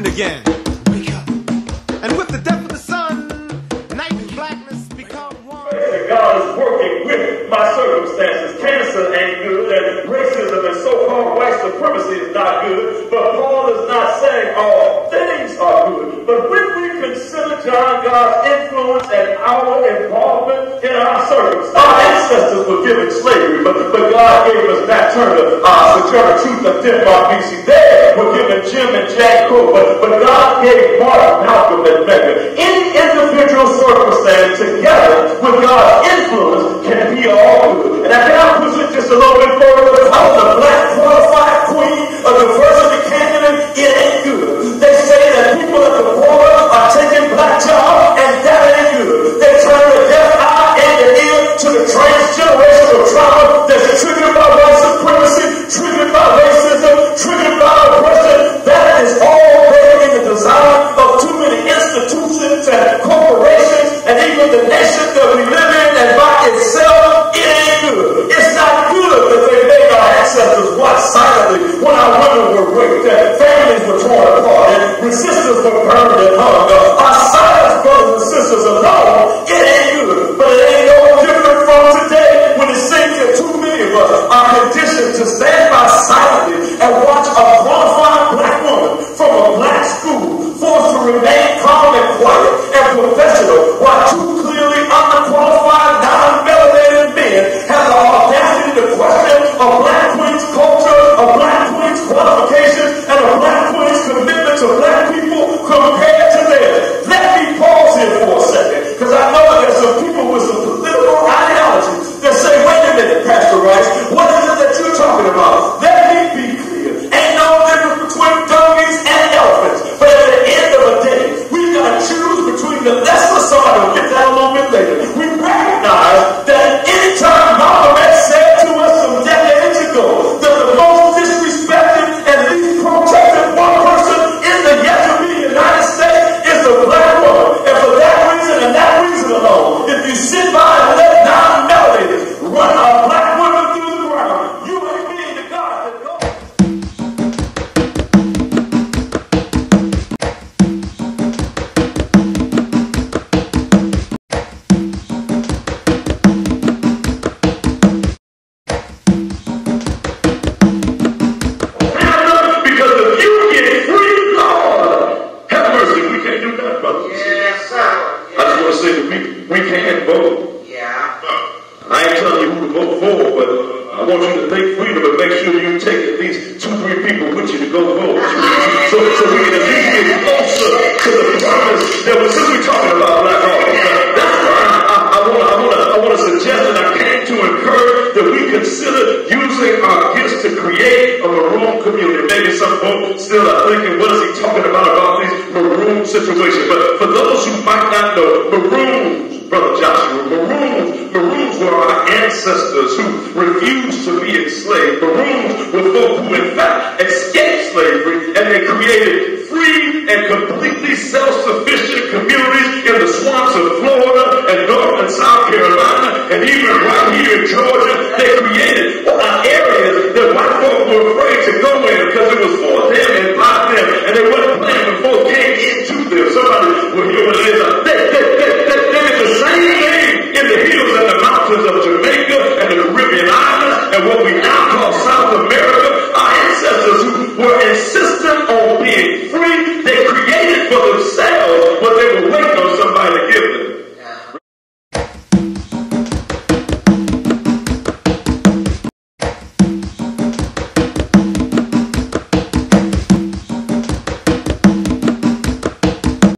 happened again. Wake up. And with the death of the sun, night and blackness become one. God is working with my circumstances. Cancer ain't good, and racism and so-called white supremacy is not good. But Paul is not saying all things are good. But when we consider God's influence and our involvement in our service, our ancestors were given slavery, but God gave us Nat Turner, Sojourner Truth of Denmark, BC. They were given Jim and Jack Crow, but God gave Martin, Malcolm, and Medgar. Any individual circumstance together with God's influence can be all good. And I can push it just a little bit further. I was a black qualified queen, a diversity candidate. It ain't good. They say that people at the border are taking black jobs, and that ain't good. They turn a deaf eye and an ear to the transgenerational trauma that's triggered by white supremacy, triggered by racism, triggered by oppression. That is all there in the design of too many institutions and corporations and even the nation that we live in, and by itself, it ain't good. It's not good that they made our ancestors watch silently when our women were raped and families were torn apart and resistors were burned and hung. Our silence, brothers and sisters, alone, it ain't good. But it ain't no different from today when it seems that too many of us are conditioned to stand by silently and watch a qualified black woman from a black school forced to remain calm and quiet and professional while two clearly underqualified, non-melanated men have the audacity to question a black queen's culture, a black queen's qualifications, and a black queen's commitment to black people compared to theirs. Let me pause here for a second, because I know there's some people with some political ideologies that say, wait a minute, Pastor Rice, what is it that you're talking about? Let me be clear. Ain't no difference between donkeys and elephants. But at the end of the day, we got to choose between the lesser side. I'll get that a little bit later. We recognize that anytime Malcolm X said to us some decades ago that the most disrespected and least protected one person in the yet-to-be United States is the black woman. And for that reason and that reason alone, if you sit by and let non-melanated run a black woman through the ground, you ain't being the God that goes. Because if you get free, Lord, have mercy. We can't do that, brothers. Yes, sir. I just want to say that we can't vote. Yeah. I ain't telling you who to vote for, but I want you to think freedom and make sure you take at least 2-3 people with you to go vote. So we can at least get closer to the promise that since we're talking about black law, that's why I want to suggest and I came to encourage that we consider using our gifts to create a maroon community. Maybe some folks still are thinking, what is he talking about these maroon situations? But for those who might not know, maroons, Brother Joshua, maroons were our ancestors who refused to be enslaved. Maroons were folk who in fact escaped slavery, and they created free and completely self-sufficient communities in the swamps of Florida and North and South Carolina, and even right here in Georgia. They created areas that white folk were afraid to go in because it was for them and by them, and they wasn't playing before they came into them. Somebody will hear what it is. They did the same thing in the hills and the mountains of Jamaica and the Caribbean islands and what we now call South